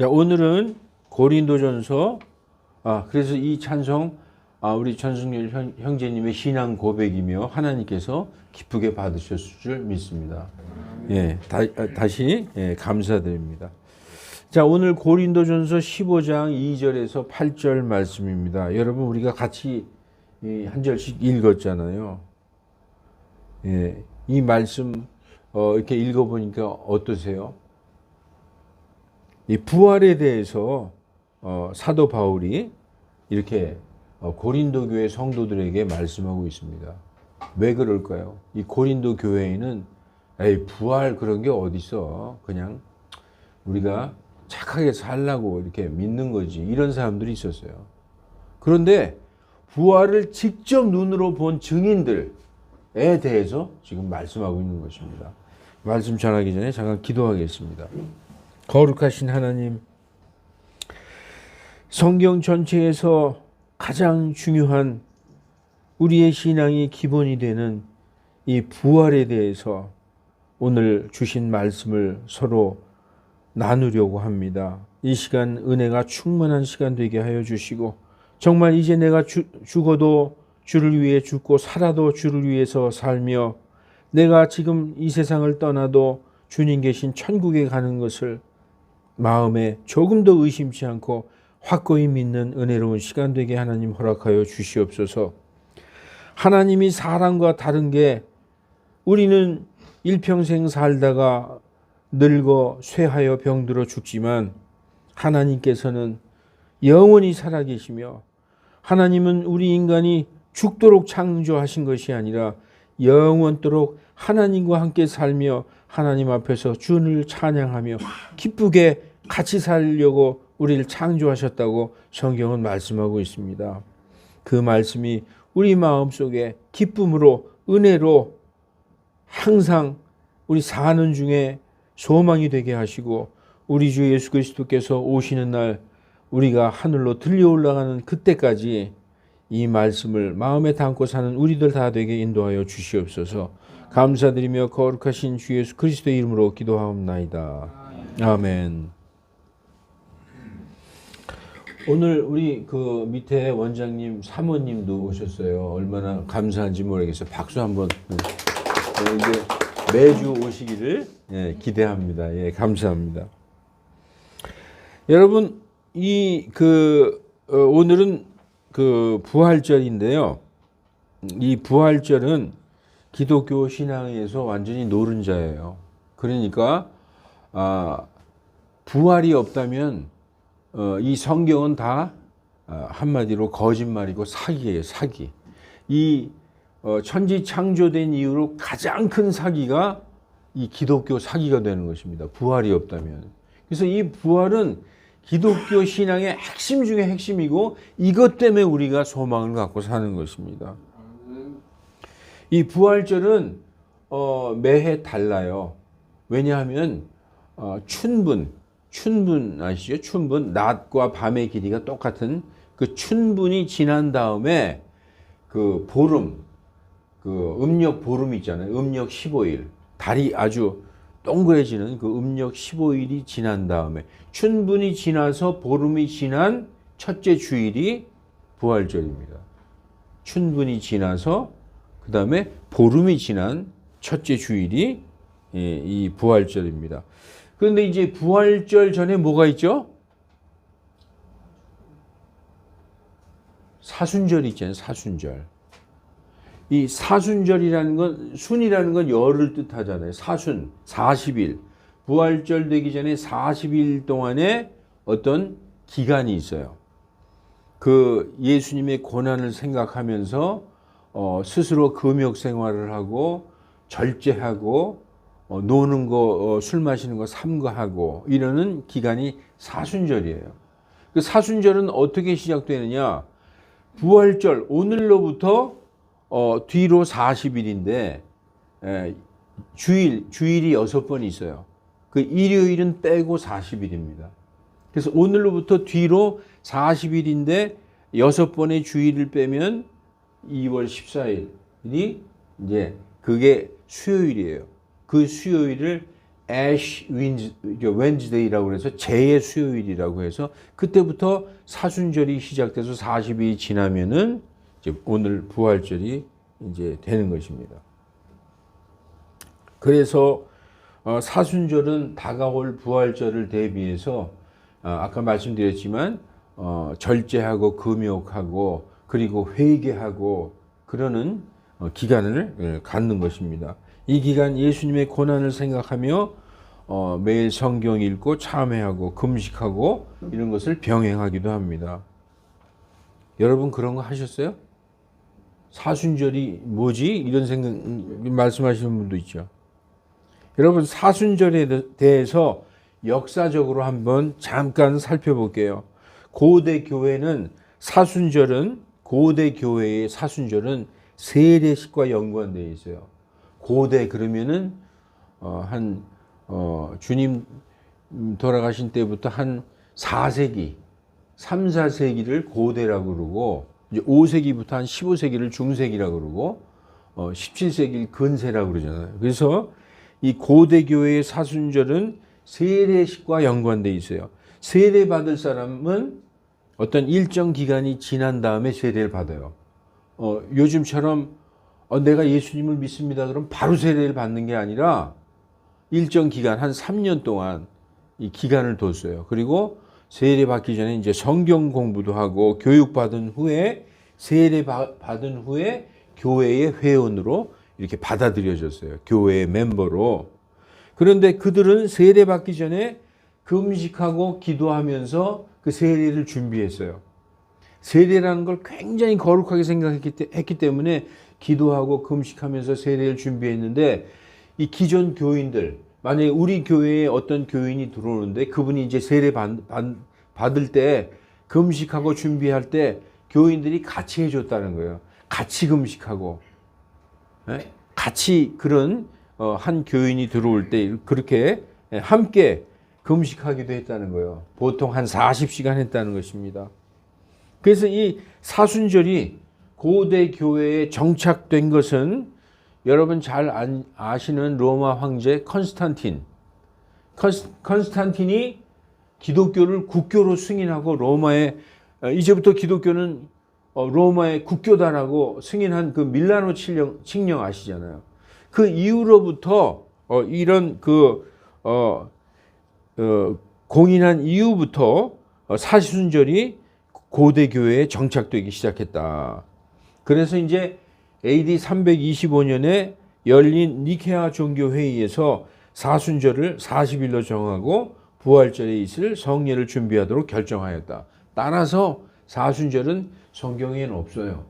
자, 오늘은 고린도전서, 그래서 이 찬송, 우리 전승열 형제님의 신앙 고백이며 하나님께서 기쁘게 받으셨을 줄 믿습니다. 예, 다시 감사드립니다. 자, 오늘 고린도전서 15장 2절에서 8절 말씀입니다. 여러분, 우리가 같이 한 절씩 읽었잖아요. 예, 이 말씀 이렇게 읽어보니까 어떠세요? 이 부활에 대해서 사도 바울이 이렇게 고린도 교회 성도들에게 말씀하고 있습니다. 왜 그럴까요? 이 고린도 교회에는 부활 그런 게 어디 있어? 그냥 우리가 착하게 살라고 이렇게 믿는 거지. 이런 사람들이 있었어요. 그런데 부활을 직접 눈으로 본 증인들에 대해서 지금 말씀하고 있는 것입니다. 말씀 전하기 전에 잠깐 기도하겠습니다. 거룩하신 하나님, 성경 전체에서 가장 중요한 우리의 신앙의 기본이 되는 이 부활에 대해서 오늘 주신 말씀을 서로 나누려고 합니다. 이 시간 은혜가 충만한 시간 되게 하여 주시고, 정말 이제 내가 죽어도 주를 위해 죽고 살아도 주를 위해서 살며, 내가 지금 이 세상을 떠나도 주님 계신 천국에 가는 것을 마음에 조금도 의심치 않고 확고히 믿는 은혜로운 시간 되게 하나님 허락하여 주시옵소서. 하나님이 사람과 다른 게, 우리는 일평생 살다가 늙어 쇠하여 병들어 죽지만 하나님께서는 영원히 살아계시며, 하나님은 우리 인간이 죽도록 창조하신 것이 아니라 영원토록 하나님과 함께 살며 하나님 앞에서 주를 찬양하며 기쁘게 같이 살려고 우리를 창조하셨다고 성경은 말씀하고 있습니다. 그 말씀이 우리 마음속에 기쁨으로 은혜로 항상 우리 사는 중에 소망이 되게 하시고, 우리 주 예수 그리스도께서 오시는 날 우리가 하늘로 들려 올라가는 그때까지 이 말씀을 마음에 담고 사는 우리들 다 되게 인도하여 주시옵소서. 감사드리며 거룩하신 주 예수 그리스도의 이름으로 기도하옵나이다. 아멘. 오늘 우리 그 밑에 원장님, 사모님도 오셨어요. 얼마나 감사한지 모르겠어요. 박수 한번. 이제 매주 오시기를 기대합니다. 감사합니다. 여러분, 오늘은 그 부활절인데요. 이 부활절은 기독교 신앙에서 완전히 노른자예요. 그러니까 부활이 없다면 이 성경은 다 한마디로 거짓말이고 사기예요. 사기. 이 천지 창조된 이후로 가장 큰 사기가 이 기독교 사기가 되는 것입니다. 부활이 없다면. 그래서 이 부활은 기독교 신앙의 핵심 중에 핵심이고, 이것 때문에 우리가 소망을 갖고 사는 것입니다. 이 부활절은 매해 달라요. 왜냐하면 춘분 아시죠? 춘분, 낮과 밤의 길이가 똑같은 그 춘분이 지난 다음에 그 보름, 그 음력 보름 있잖아요. 음력 15일, 달이 아주 동그래지는 그 음력 15일이 지난 다음에, 춘분이 지나서 보름이 지난 첫째 주일이 부활절입니다. 춘분이 지나서 그 다음에 보름이 지난 첫째 주일이 이 부활절입니다. 그런데 이제 부활절 전에 뭐가 있죠? 사순절이 있잖아요. 사순절. 이 사순절이라는 건, 순이라는 건 열을 뜻하잖아요. 사순, 40일. 부활절 되기 전에 40일 동안의 어떤 기간이 있어요. 그 예수님의 고난을 생각하면서 스스로 금욕 생활을 하고 절제하고 노는 거, 술 마시는 거 삼가하고 이러는 기간이 사순절이에요. 그 사순절은 어떻게 시작되느냐? 부활절, 오늘로부터 뒤로 40일인데 주일이 6번 있어요. 그 일요일은 빼고 40일입니다. 그래서 오늘로부터 뒤로 40일인데 6번의 주일을 빼면 2월 14일이 이제 그게 수요일이에요. 그 수요일을 애쉬 웬즈데이라고 해서 재의 수요일이라고 해서 그때부터 사순절이 시작돼서 40일이 지나면은 이제 오늘 부활절이 이제 되는 것입니다. 그래서 사순절은 다가올 부활절을 대비해서 아까 말씀드렸지만 절제하고 금욕하고 그리고 회개하고 그러는 기간을 갖는 것입니다. 이 기간 예수님의 고난을 생각하며 매일 성경 읽고 참회하고 금식하고 이런 것을 병행하기도 합니다. 여러분 그런 거 하셨어요? 사순절이 뭐지? 이런 생각 말씀하시는 분도 있죠. 여러분 사순절에 대해서 역사적으로 한번 잠깐 살펴볼게요. 고대 교회는 고대 교회의 사순절은 세례식과 연관되어 있어요. 고대 그러면은 주님 돌아가신 때부터 한 4세기, 3, 4세기를 고대라고 그러고 이제 5세기부터 한 15세기를 중세기라고 그러고 17세기를 근세라고 그러잖아요. 그래서 이 고대 교회의 사순절은 세례식과 연관되어 있어요. 세례 받을 사람은 어떤 일정 기간이 지난 다음에 세례를 받아요. 요즘처럼 내가 예수님을 믿습니다. 그럼 바로 세례를 받는 게 아니라 일정 기간 한 3년 동안 이 기간을 뒀어요. 그리고 세례 받기 전에 이제 성경 공부도 하고 교육받은 후에 세례 받은 후에 교회의 회원으로 이렇게 받아들여졌어요. 교회의 멤버로. 그런데 그들은 세례 받기 전에 금식하고 기도하면서 그 세례를 준비했어요. 세례라는 걸 굉장히 거룩하게 생각했기 때문에 기도하고 금식하면서 세례를 준비했는데 이 기존 교인들, 만약에 우리 교회에 어떤 교인이 들어오는데 그분이 이제 세례 받을 때 금식하고 준비할 때 교인들이 같이 해줬다는 거예요. 같이 금식하고 같이 그런 한 교인이 들어올 때 그렇게 함께 금식하기도 했다는 거예요. 보통 한 40시간 했다는 것입니다. 그래서 이 사순절이 고대 교회에 정착된 것은 여러분 잘 아시는 로마 황제 컨스탄틴이 기독교를 국교로 승인하고 로마에 이제부터 기독교는 로마의 국교다라고 승인한 그 밀라노 칙령 아시잖아요. 그 이후로부터 이런 공인한 이후부터 사순절이 고대 교회에 정착되기 시작했다. 그래서 이제 AD 325년에 열린 니케아 종교회의에서 사순절을 40일로 정하고 부활절에 있을 성례를 준비하도록 결정하였다. 따라서 사순절은 성경에는 없어요.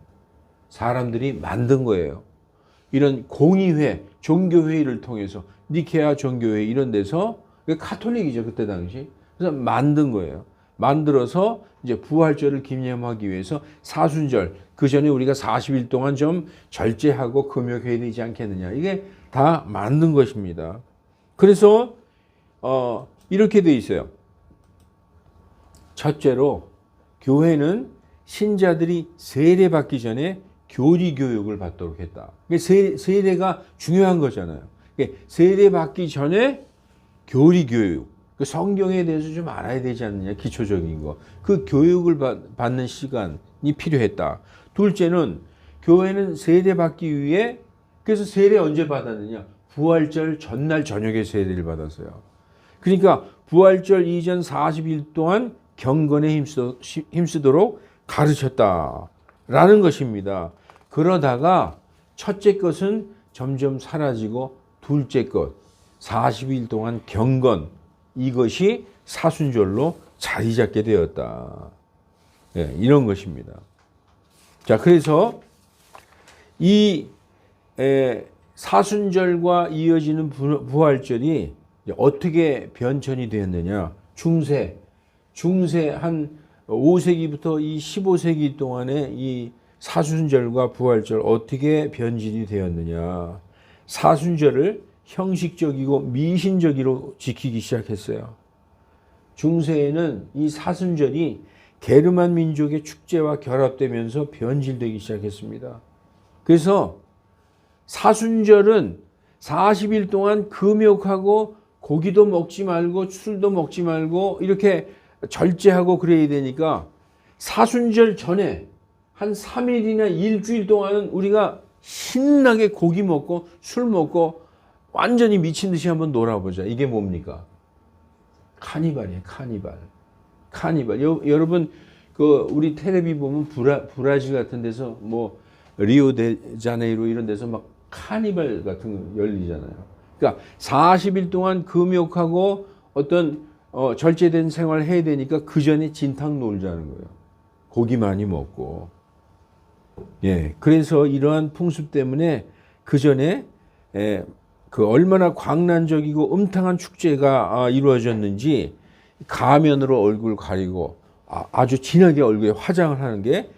사람들이 만든 거예요. 이런 공의회, 종교회의를 통해서 니케아 종교회의 이런 데서 카톨릭이죠 그때 당시. 그래서 만든 거예요. 만들어서 이제 부활절을 기념하기 위해서 사순절 그 전에 우리가 40일 동안 좀 절제하고 금욕해야 되지 않겠느냐. 이게 다 만든 것입니다. 그래서 이렇게 돼 있어요. 첫째로 교회는 신자들이 세례받기 전에 교리 교육을 받도록 했다. 세례가 중요한 거잖아요. 세례받기 전에 교리 교육, 성경에 대해서 좀 알아야 되지 않느냐, 기초적인 거. 그 교육을 받는 시간이 필요했다. 둘째는 교회는 세례받기 위해, 그래서 세례 언제 받았느냐? 부활절 전날 저녁에 세례를 받았어요. 그러니까 부활절 이전 40일 동안 경건에 힘쓰도록 가르쳤다라는 것입니다. 그러다가 첫째 것은 점점 사라지고 둘째 것, 40일 동안 경건, 이것이 사순절로 자리 잡게 되었다. 네, 이런 것입니다. 자, 그래서 이 사순절과 이어지는 부활절이 어떻게 변천이 되었느냐? 중세 한 5세기부터 이 15세기 동안에 이 사순절과 부활절 어떻게 변질이 되었느냐? 사순절을 형식적이고 미신적으로 지키기 시작했어요. 중세에는 이 사순절이 게르만 민족의 축제와 결합되면서 변질되기 시작했습니다. 그래서 사순절은 40일 동안 금욕하고 고기도 먹지 말고 술도 먹지 말고 이렇게 절제하고 그래야 되니까 사순절 전에 한 3일이나 일주일 동안은 우리가 신나게 고기 먹고 술 먹고 완전히 미친 듯이 한번 놀아보자. 이게 뭡니까? 카니발이에요. 카니발. 여러분 그 우리 텔레비 보면 브라질 같은 데서 뭐 리오데자네이루 이런 데서 막 카니발 같은 거 열리잖아요. 그러니까 40일 동안 금욕하고 어떤 절제된 생활을 해야 되니까 그 전에 진탕 놀자는 거예요. 고기 많이 먹고. 예, 그래서 이러한 풍습 때문에 그 전에 그 얼마나 광란적이고 음탕한 축제가 이루어졌는지 가면으로 얼굴 가리고 아주 진하게 얼굴에 화장을 하는 게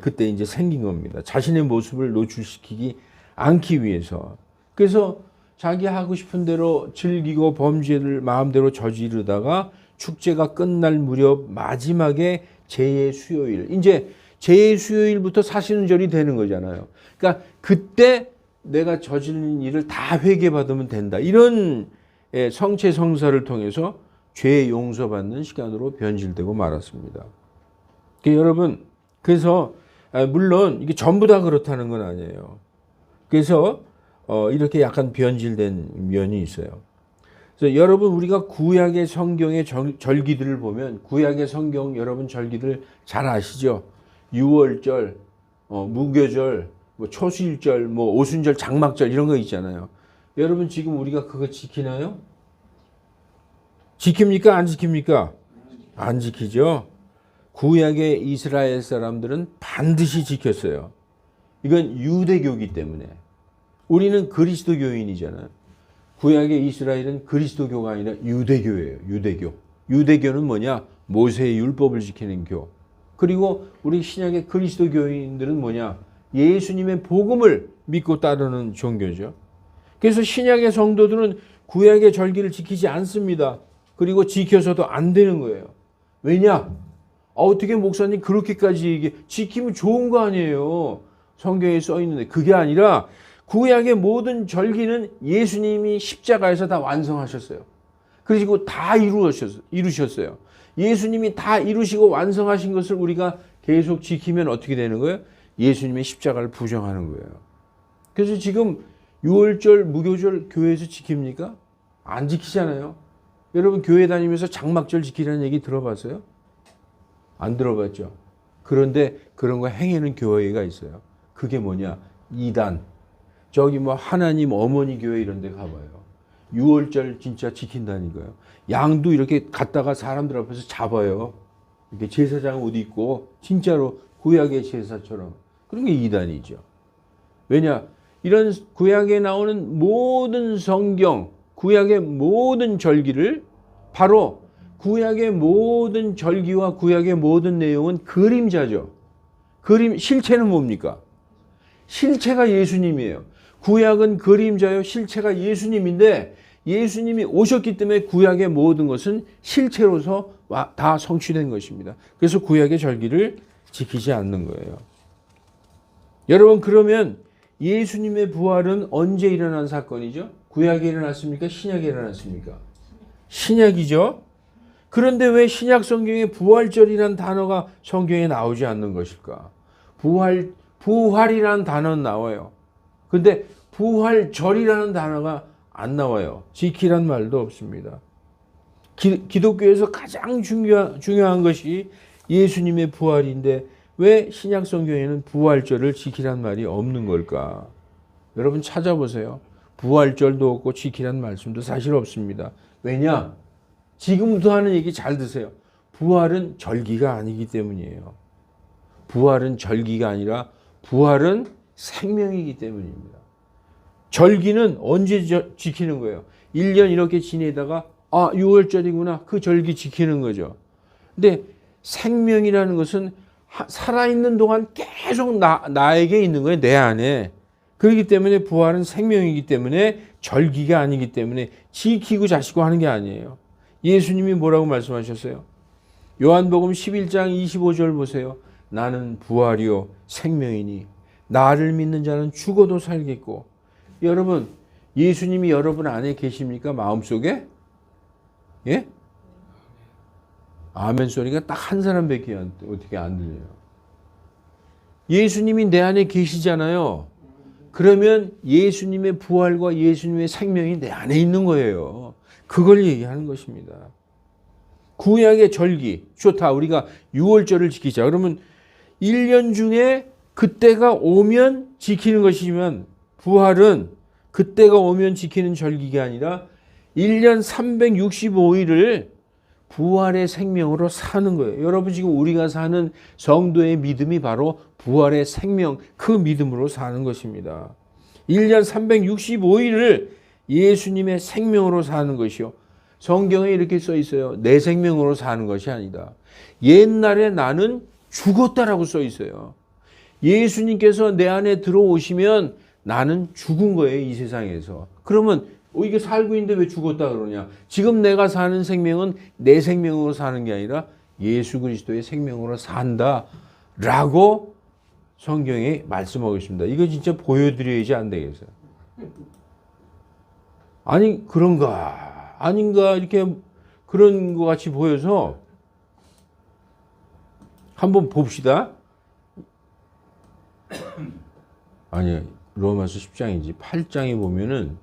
그때 이제 생긴 겁니다. 자신의 모습을 노출시키지 않기 위해서. 그래서 자기 하고 싶은 대로 즐기고 범죄를 마음대로 저지르다가 축제가 끝날 무렵 마지막에 제의 수요일. 이제 제의 수요일부터 사신절이 되는 거잖아요. 그러니까 그때 내가 저지른 일을 다 회개받으면 된다. 이런 성체 성사를 통해서 죄 용서받는 시간으로 변질되고 말았습니다. 여러분, 그래서 물론 이게 전부 다 그렇다는 건 아니에요. 그래서 이렇게 약간 변질된 면이 있어요. 그래서 여러분 우리가 구약의 성경의 절기들을 보면 구약의 성경 여러분 절기들 잘 아시죠? 유월절, 무교절, 뭐 초수일절, 뭐 오순절, 장막절 이런 거 있잖아요. 여러분 지금 우리가 그거 지키나요? 지킵니까? 안 지킵니까? 안 지키죠. 구약의 이스라엘 사람들은 반드시 지켰어요. 이건 유대교이기 때문에. 우리는 그리스도교인이잖아요. 구약의 이스라엘은 그리스도교가 아니라 유대교예요. 유대교. 유대교는 뭐냐? 모세의 율법을 지키는 교. 그리고 우리 신약의 그리스도교인들은 뭐냐? 예수님의 복음을 믿고 따르는 종교죠. 그래서 신약의 성도들은 구약의 절기를 지키지 않습니다. 그리고 지켜서도 안 되는 거예요. 왜냐? 어떻게 목사님 그렇게까지 지키면 좋은 거 아니에요. 성경에 써 있는데 그게 아니라 구약의 모든 절기는 예수님이 십자가에서 다 완성하셨어요. 그리고 다 이루셨어요. 예수님이 다 이루시고 완성하신 것을 우리가 계속 지키면 어떻게 되는 거예요? 예수님의 십자가를 부정하는 거예요. 그래서 지금 6월절, 무교절 교회에서 지킵니까? 안 지키잖아요. 여러분 교회 다니면서 장막절 지키라는 얘기 들어봤어요? 안 들어봤죠. 그런데 그런 거 행하는 교회가 있어요. 그게 뭐냐? 이단. 저기 뭐 하나님 어머니 교회 이런 데 가봐요. 6월절 진짜 지킨다니까요. 양도 이렇게 갔다가 사람들 앞에서 잡아요. 이렇게 제사장 옷 입고 진짜로 구약의 제사처럼. 그런 게 이단이죠. 왜냐? 이런 구약에 나오는 모든 성경, 구약의 모든 절기를 바로 구약의 모든 절기와 구약의 모든 내용은 그림자죠. 실체는 뭡니까? 실체가 예수님이에요. 구약은 그림자요. 실체가 예수님인데 예수님이 오셨기 때문에 구약의 모든 것은 실체로서 다 성취된 것입니다. 그래서 구약의 절기를 지키지 않는 거예요. 여러분 그러면 예수님의 부활은 언제 일어난 사건이죠? 구약에 일어났습니까? 신약에 일어났습니까? 신약이죠. 그런데 왜 신약 성경에 부활절이라는 단어가 성경에 나오지 않는 것일까? 부활이라는 단어는 나와요. 근데 부활절이라는 단어가 안 나와요. 지키란 말도 없습니다. 기독교에서 가장 중요한 것이 예수님의 부활인데 왜 신약 성경에는 부활절을 지키란 말이 없는 걸까? 여러분 찾아보세요. 부활절도 없고 지키란 말씀도 사실 없습니다. 왜냐? 지금도 하는 얘기 잘 드세요. 부활은 절기가 아니기 때문이에요. 부활은 절기가 아니라 부활은 생명이기 때문입니다. 절기는 언제 지키는 거예요? 1년 이렇게 지내다가 6월절이구나. 그 절기 지키는 거죠. 근데 생명이라는 것은 살아있는 동안 계속 나에게 있는 거예요. 내 안에. 그렇기 때문에 부활은 생명이기 때문에 절기가 아니기 때문에 지키고 자시고 하는 게 아니에요. 예수님이 뭐라고 말씀하셨어요? 요한복음 11장 25절 보세요. 나는 부활이요 생명이니 나를 믿는 자는 죽어도 살겠고. 여러분 예수님이 여러분 안에 계십니까? 마음속에? 예? 아멘 소리가 딱 한 사람밖에 어떻게 안 들려요. 예수님이 내 안에 계시잖아요. 그러면 예수님의 부활과 예수님의 생명이 내 안에 있는 거예요. 그걸 얘기하는 것입니다. 구약의 절기, 좋다. 우리가 6월절을 지키자. 그러면 1년 중에 그때가 오면 지키는 것이지만 부활은 그때가 오면 지키는 절기가 아니라 1년 365일을 부활의 생명으로 사는 거예요. 여러분 지금 우리가 사는 성도의 믿음이 바로 부활의 생명, 그 믿음으로 사는 것입니다. 1년 365일을 예수님의 생명으로 사는 것이요. 성경에 이렇게 써 있어요. 내 생명으로 사는 것이 아니다. 옛날에 나는 죽었다라고 써 있어요. 예수님께서 내 안에 들어오시면 나는 죽은 거예요, 이 세상에서. 그러면 이게 살고 있는데 왜 죽었다 그러냐? 지금 내가 사는 생명은 내 생명으로 사는 게 아니라 예수 그리스도의 생명으로 산다라고 성경에 말씀하고 있습니다. 이거 진짜 보여드려야지 안 되겠어요. 아니 그런가 아닌가 이렇게 그런 것 같이 보여서 한번 봅시다. 아니 로마서 10장이지 8장에 보면은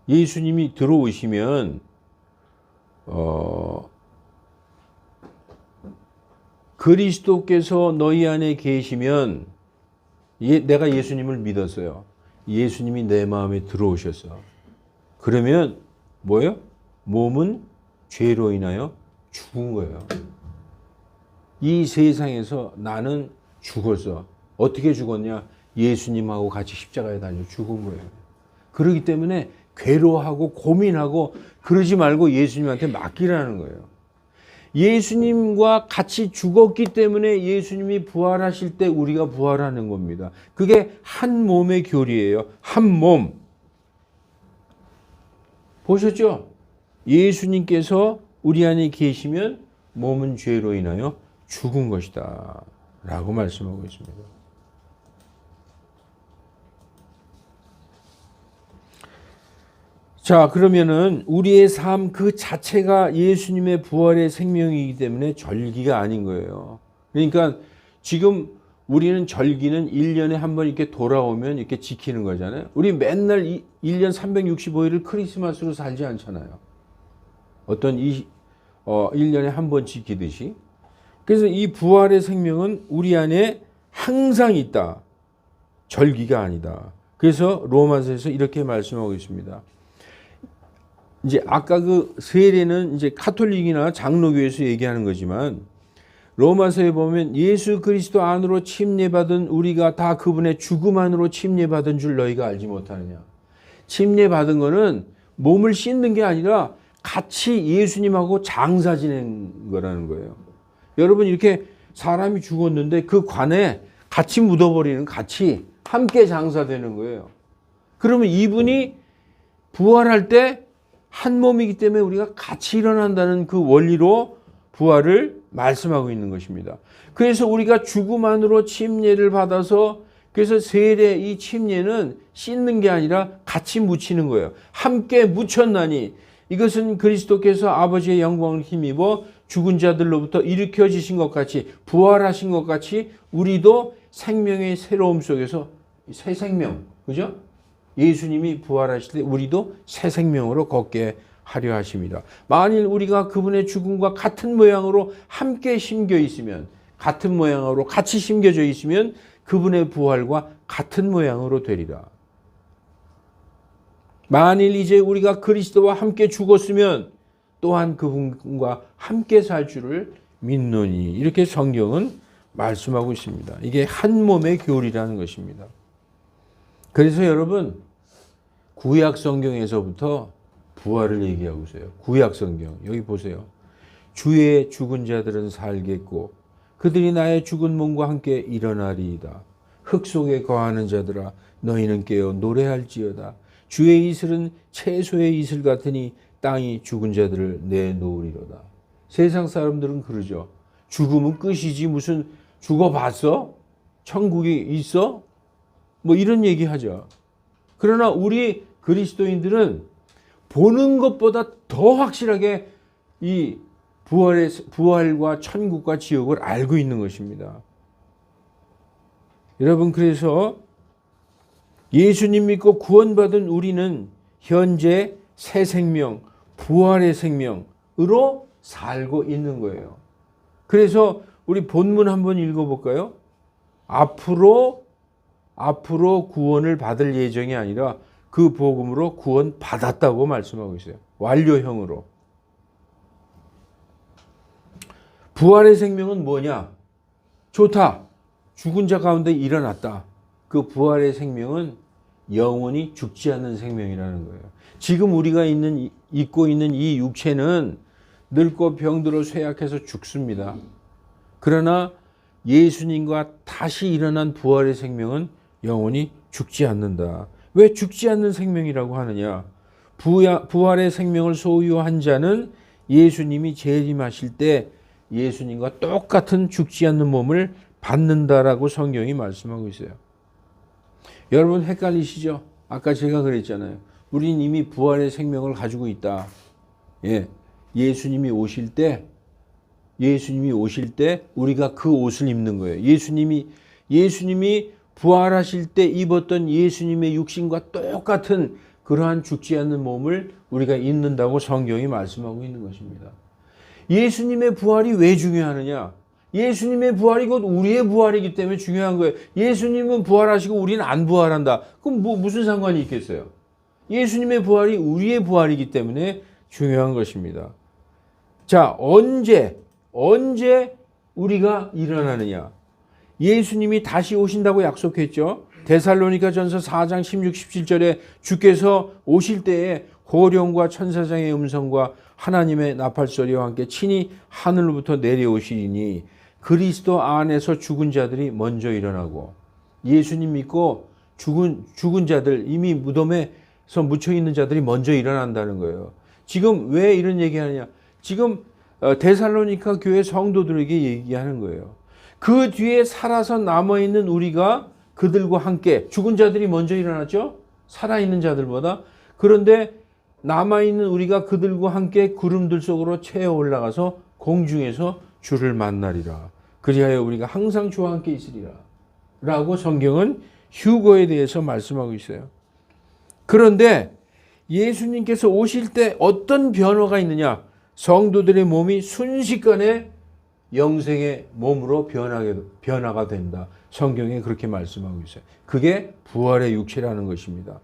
예수님이 들어오시면 그리스도께서 너희 안에 계시면 내가 예수님을 믿었어요. 예수님이 내 마음에 들어오셨어. 그러면 뭐예요? 몸은 죄로 인하여 죽은 거예요. 이 세상에서 나는 죽었어. 어떻게 죽었냐? 예수님하고 같이 십자가에 달려 죽은 거예요. 그렇기 때문에 괴로워하고 고민하고 그러지 말고 예수님한테 맡기라는 거예요. 예수님과 같이 죽었기 때문에 예수님이 부활하실 때 우리가 부활하는 겁니다. 그게 한 몸의 교리예요. 한 몸. 보셨죠? 예수님께서 우리 안에 계시면 몸은 죄로 인하여 죽은 것이다 라고 말씀하고 있습니다. 자, 그러면은 우리의 삶 그 자체가 예수님의 부활의 생명이기 때문에 절기가 아닌 거예요. 그러니까 지금 우리는 절기는 1년에 한 번 이렇게 돌아오면 이렇게 지키는 거잖아요. 우리 맨날 1년 365일을 크리스마스로 살지 않잖아요. 어떤 1년에 한 번 지키듯이. 그래서 이 부활의 생명은 우리 안에 항상 있다. 절기가 아니다. 그래서 로마서에서 이렇게 말씀하고 있습니다. 이제 아까 그 세례는 이제 카톨릭이나 장로교에서 얘기하는 거지만 로마서에 보면 예수 그리스도 안으로 침례받은 우리가 다 그분의 죽음 안으로 침례받은 줄 너희가 알지 못하느냐. 침례받은 거는 몸을 씻는 게 아니라 같이 예수님하고 장사 지낸 거라는 거예요. 여러분 이렇게 사람이 죽었는데 그 관에 같이 묻어버리는 같이 함께 장사되는 거예요. 그러면 이분이 부활할 때 한 몸이기 때문에 우리가 같이 일어난다는 그 원리로 부활을 말씀하고 있는 것입니다. 그래서 우리가 죽음 안으로 침례를 받아서 그래서 세례 이 침례는 씻는 게 아니라 같이 묻히는 거예요. 함께 묻혔나니 이것은 그리스도께서 아버지의 영광을 힘입어 죽은 자들로부터 일으켜지신 것 같이 부활하신 것 같이 우리도 생명의 새로움 속에서 새 생명, 그죠? 예수님이 부활하실 때 우리도 새 생명으로 걷게 하려 하십니다. 만일 우리가 그분의 죽음과 같은 모양으로 함께 심겨 있으면 같은 모양으로 같이 심겨져 있으면 그분의 부활과 같은 모양으로 되리라. 만일 이제 우리가 그리스도와 함께 죽었으면 또한 그분과 함께 살 줄을 믿노니 이렇게 성경은 말씀하고 있습니다. 이게 한 몸의 교리라는 것입니다. 그래서 여러분 구약 성경에서부터 부활을 얘기하고 있어요. 구약 성경 여기 보세요. 주의 죽은 자들은 살겠고 그들이 나의 죽은 몸과 함께 일어나리이다. 흙 속에 거하는 자들아 너희는 깨어 노래할지어다. 주의 이슬은 채소의 이슬 같으니 땅이 죽은 자들을 내놓으리로다. 세상 사람들은 그러죠. 죽음은 끝이지 무슨 죽어봤어? 천국이 있어? 뭐 이런 얘기 하죠. 그러나 우리 그리스도인들은 보는 것보다 더 확실하게 이 부활과 천국과 지옥을 알고 있는 것입니다. 여러분, 그래서 예수님 믿고 구원받은 우리는 현재 새 생명, 부활의 생명으로 살고 있는 거예요. 그래서 우리 본문 한번 읽어볼까요? 앞으로 구원을 받을 예정이 아니라 그 복음으로 구원 받았다고 말씀하고 있어요. 완료형으로. 부활의 생명은 뭐냐? 좋다. 죽은 자 가운데 일어났다. 그 부활의 생명은 영원히 죽지 않는 생명이라는 거예요. 지금 우리가 입고 있는 이 육체는 늙고 병들어 쇠약해서 죽습니다. 그러나 예수님과 다시 일어난 부활의 생명은 영원히 죽지 않는다. 왜 죽지 않는 생명이라고 하느냐? 부활의 생명을 소유한 자는 예수님이 재림하실 때 예수님과 똑같은 죽지 않는 몸을 받는다라고 성경이 말씀하고 있어요. 여러분 헷갈리시죠? 아까 제가 그랬잖아요. 우린 이미 부활의 생명을 가지고 있다. 예, 예수님이 오실 때 우리가 그 옷을 입는 거예요. 예수님이 부활하실 때 입었던 예수님의 육신과 똑같은 그러한 죽지 않는 몸을 우리가 입는다고 성경이 말씀하고 있는 것입니다. 예수님의 부활이 왜 중요하느냐? 예수님의 부활이 곧 우리의 부활이기 때문에 중요한 거예요. 예수님은 부활하시고 우리는 안 부활한다. 그럼 무슨 상관이 있겠어요? 예수님의 부활이 우리의 부활이기 때문에 중요한 것입니다. 자, 언제 우리가 일어나느냐? 예수님이 다시 오신다고 약속했죠. 데살로니가전서 4장 16, 17절에 주께서 오실 때에 호령과 천사장의 음성과 하나님의 나팔소리와 함께 친히 하늘로부터 내려오시리니 그리스도 안에서 죽은 자들이 먼저 일어나고, 예수님 믿고 죽은 자들, 이미 무덤에서 묻혀 있는 자들이 먼저 일어난다는 거예요. 지금 왜 이런 얘기하느냐? 지금 데살로니가 교회 성도들에게 얘기하는 거예요. 그 뒤에 살아서 남아있는 우리가 그들과 함께, 죽은 자들이 먼저 일어났죠? 살아있는 자들보다. 그런데 남아있는 우리가 그들과 함께 구름들 속으로 채어 올라가서 공중에서 주를 만나리라. 그리하여 우리가 항상 주와 함께 있으리라. 라고 성경은 휴거에 대해서 말씀하고 있어요. 그런데 예수님께서 오실 때 어떤 변화가 있느냐? 성도들의 몸이 순식간에 영생의 몸으로 변화가 된다. 성경에 그렇게 말씀하고 있어요. 그게 부활의 육체라는 것입니다.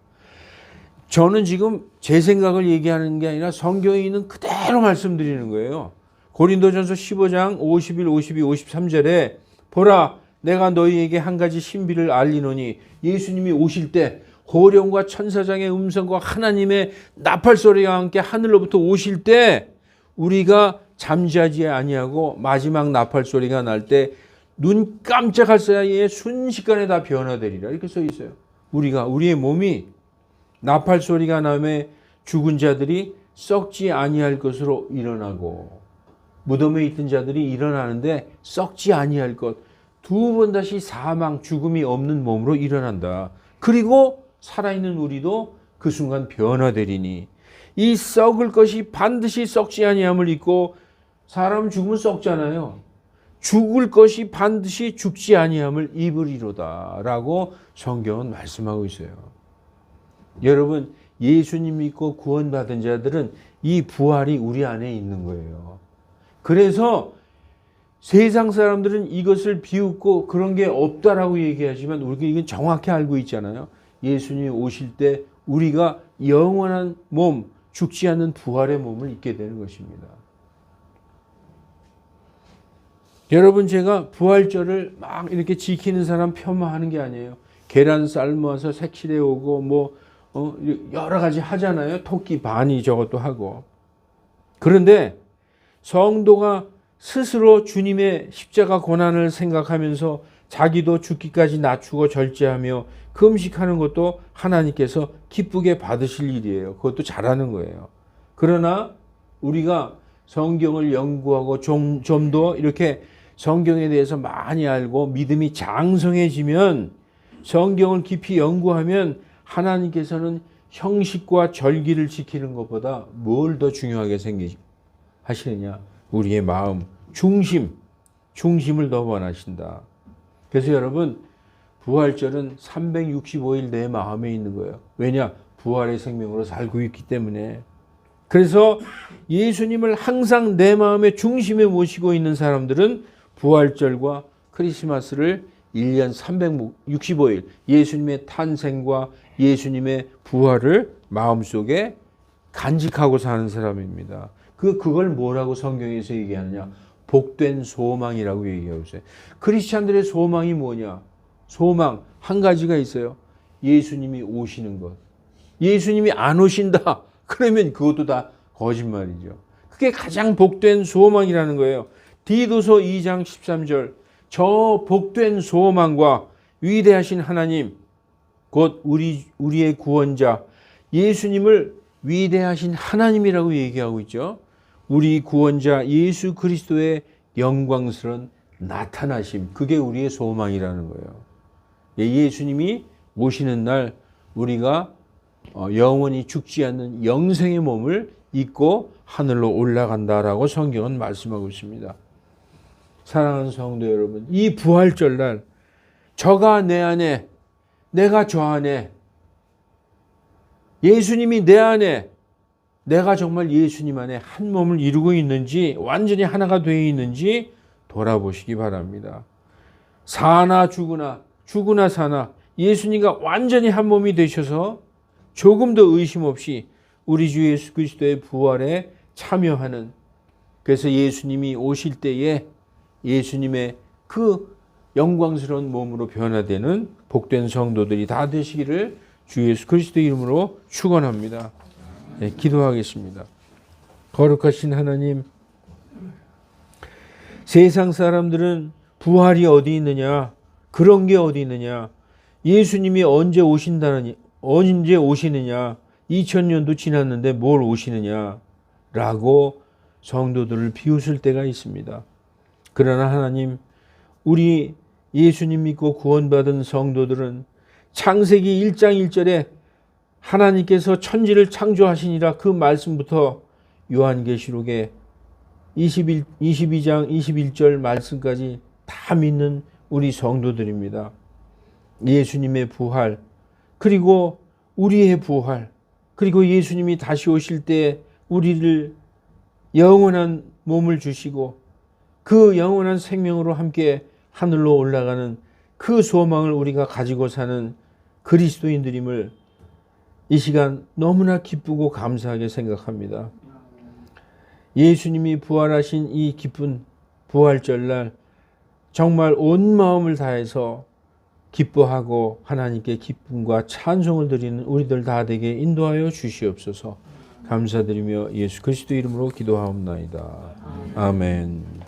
저는 지금 제 생각을 얘기하는 게 아니라 성경에 있는 그대로 말씀드리는 거예요. 고린도전서 15장 51, 52, 53절에 보라, 내가 너희에게 한 가지 신비를 알리노니 예수님이 오실 때 호령과 천사장의 음성과 하나님의 나팔소리와 함께 하늘로부터 오실 때 우리가 잠자지 아니하고 마지막 나팔소리가 날 때 눈 깜짝할 사이에 순식간에 다 변화되리라. 이렇게 써 있어요. 우리의 몸이 나팔소리가 나매 죽은 자들이 썩지 아니할 것으로 일어나고, 무덤에 있던 자들이 일어나는데 썩지 아니할 것, 두 번 다시 사망, 죽음이 없는 몸으로 일어난다. 그리고 살아있는 우리도 그 순간 변화되리니 이 썩을 것이 반드시 썩지 아니함을 입고, 사람 죽으면 썩잖아요. 죽을 것이 반드시 죽지 아니함을 입으리로다 라고 성경은 말씀하고 있어요. 여러분, 예수님 믿고 구원받은 자들은 이 부활이 우리 안에 있는 거예요. 그래서 세상 사람들은 이것을 비웃고 그런 게 없다라고 얘기하지만 우리가 이건 정확히 알고 있잖아요. 예수님이 오실 때 우리가 영원한 몸, 죽지 않는 부활의 몸을 입게 되는 것입니다. 여러분, 제가 부활절을 막 이렇게 지키는 사람 폄하하는 게 아니에요. 계란 삶아서 색칠해 오고 여러 가지 하잖아요. 토끼 반이 저것도 하고. 그런데 성도가 스스로 주님의 십자가 고난을 생각하면서 자기도 죽기까지 낮추고 절제하며 금식하는 것도 하나님께서 기쁘게 받으실 일이에요. 그것도 잘하는 거예요. 그러나 우리가 성경을 연구하고 좀 더 이렇게 성경에 대해서 많이 알고 믿음이 장성해지면, 성경을 깊이 연구하면 하나님께서는 형식과 절기를 지키는 것보다 뭘 더 중요하게 하시느냐? 우리의 마음, 중심을 더 원하신다. 그래서 여러분, 부활절은 365일 내 마음에 있는 거예요. 왜냐? 부활의 생명으로 살고 있기 때문에. 그래서 예수님을 항상 내 마음의 중심에 모시고 있는 사람들은 부활절과 크리스마스를 1년 365일 예수님의 탄생과 예수님의 부활을 마음속에 간직하고 사는 사람입니다. 그걸 뭐라고 성경에서 얘기하느냐? 복된 소망이라고 얘기하고 있어요. 크리스찬들의 소망이 뭐냐? 소망 한 가지가 있어요. 예수님이 오시는 것. 예수님이 안 오신다. 그러면 그것도 다 거짓말이죠. 그게 가장 복된 소망이라는 거예요. 디도서 2장 13절. 저 복된 소망과 위대하신 하나님, 곧 우리의 구원자, 예수님을 위대하신 하나님이라고 얘기하고 있죠. 우리 구원자 예수 그리스도의 영광스러운 나타나심, 그게 우리의 소망이라는 거예요. 예수님이 오시는 날 우리가 영원히 죽지 않는 영생의 몸을 입고 하늘로 올라간다라고 성경은 말씀하고 있습니다. 사랑하는 성도 여러분, 이 부활절 날 저가 내 안에, 내가 저 안에, 예수님이 내 안에, 내가 정말 예수님 안에 한 몸을 이루고 있는지, 완전히 하나가 되어 있는지 돌아보시기 바랍니다. 사나 죽으나, 죽으나 사나 예수님과 완전히 한 몸이 되셔서 조금도 의심 없이 우리 주 예수 그리스도의 부활에 참여하는, 그래서 예수님이 오실 때에 예수님의 그 영광스러운 몸으로 변화되는 복된 성도들이 다 되시기를 주 예수 그리스도 이름으로 축원합니다. 네, 기도하겠습니다. 거룩하신 하나님, 세상 사람들은 부활이 어디 있느냐, 그런 게 어디 있느냐, 예수님이 언제 오시느냐, 2000년도 지났는데 뭘 오시느냐 라고 성도들을 비웃을 때가 있습니다. 그러나 하나님, 우리 예수님 믿고 구원받은 성도들은 창세기 1장 1절에 하나님께서 천지를 창조하시니라 그 말씀부터 요한계시록에 22장 21절 말씀까지 다 믿는 우리 성도들입니다. 예수님의 부활, 그리고 우리의 부활, 그리고 예수님이 다시 오실 때 우리를 영원한 몸을 주시고 그 영원한 생명으로 함께 하늘로 올라가는 그 소망을 우리가 가지고 사는 그리스도인들임을 이 시간 너무나 기쁘고 감사하게 생각합니다. 예수님이 부활하신 이 기쁜 부활절날 정말 온 마음을 다해서 기뻐하고 하나님께 기쁨과 찬송을 드리는 우리들 다 되게 인도하여 주시옵소서. 감사드리며 예수 그리스도 이름으로 기도하옵나이다. 아멘.